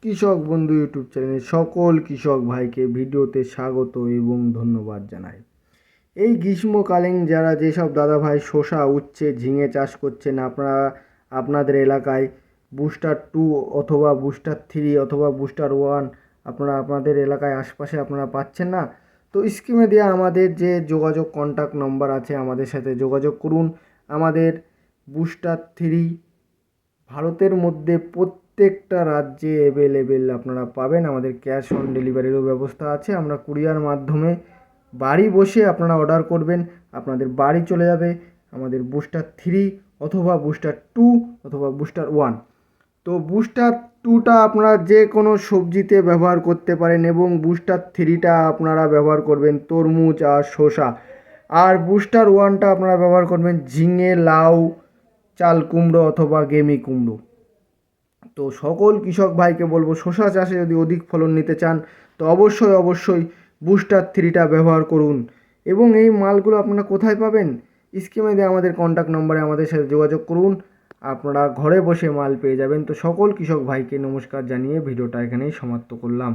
কৃষক বন্ধু ইউটিউব চ্যানেলে সকল কৃষক ভাইকে ভিডিওতে স্বাগত এবং ধন্যবাদ জানাই। এই গ্রীষ্মকালীন যারা যেসব দাদা ভাই শসা উচ্ছে ঝিঙে চাষ করছেন, আপনারা আপনাদের এলাকায় বুস্টার 2 অথবা বুস্টার 3 অথবা বুস্টার 1 আপনারা আপনাদের এলাকায় আশপাশে আপনারা পাচ্ছেন না, তো স্ক্রিনে দেওয়া আমাদের যে যোগাযোগ কন্ট্যাক্ট নম্বর আছে আমাদের সাথে যোগাযোগ করুন। আমাদের বুস্টার 3 ভারতের মধ্যে প্রত্যেকটা রাজ্যে অ্যাভেলেবেল আপনারা পাবেন। আমাদের ক্যাশ অন ডেলিভারিরও ব্যবস্থা আছে। আমরা কুরিয়ার মাধ্যমে বাড়ি বসে আপনারা অর্ডার করবেন, আপনাদের বাড়ি চলে যাবে আমাদের বুস্টার 3 অথবা বুস্টার 2 অথবা বুস্টার 1। তো বুস্টার 2টা আপনারা যে কোনো সবজিতে ব্যবহার করতে পারেন এবং বুস্টার 3টা আপনারা ব্যবহার করবেন তরমুজ আর শসা, আর বুস্টার 1টা আপনারা ব্যবহার করবেন ঝিঙে, লাউ, চাল কুমড়ো অথবা গেমি কুমড়ো। তো সকল কৃষক ভাইকে বলবো, শসা চাষে যদি অধিক ফলন নিতে চান তো অবশ্যই বুস্টার 3টা ব্যবহার করুন। এবং এই মালগুলো আপনারা কোথায় পাবেন? স্ক্রিনে দেওয়া আমাদের কন্ট্যাক্ট নম্বরে আমাদের সাথে যোগাযোগ করুন, আপনারা ঘরে বসে মাল পেয়ে যাবেন। তো সকল কৃষক ভাইকে নমস্কার জানিয়ে ভিডিওটা এখানেই সমাপ্ত করলাম।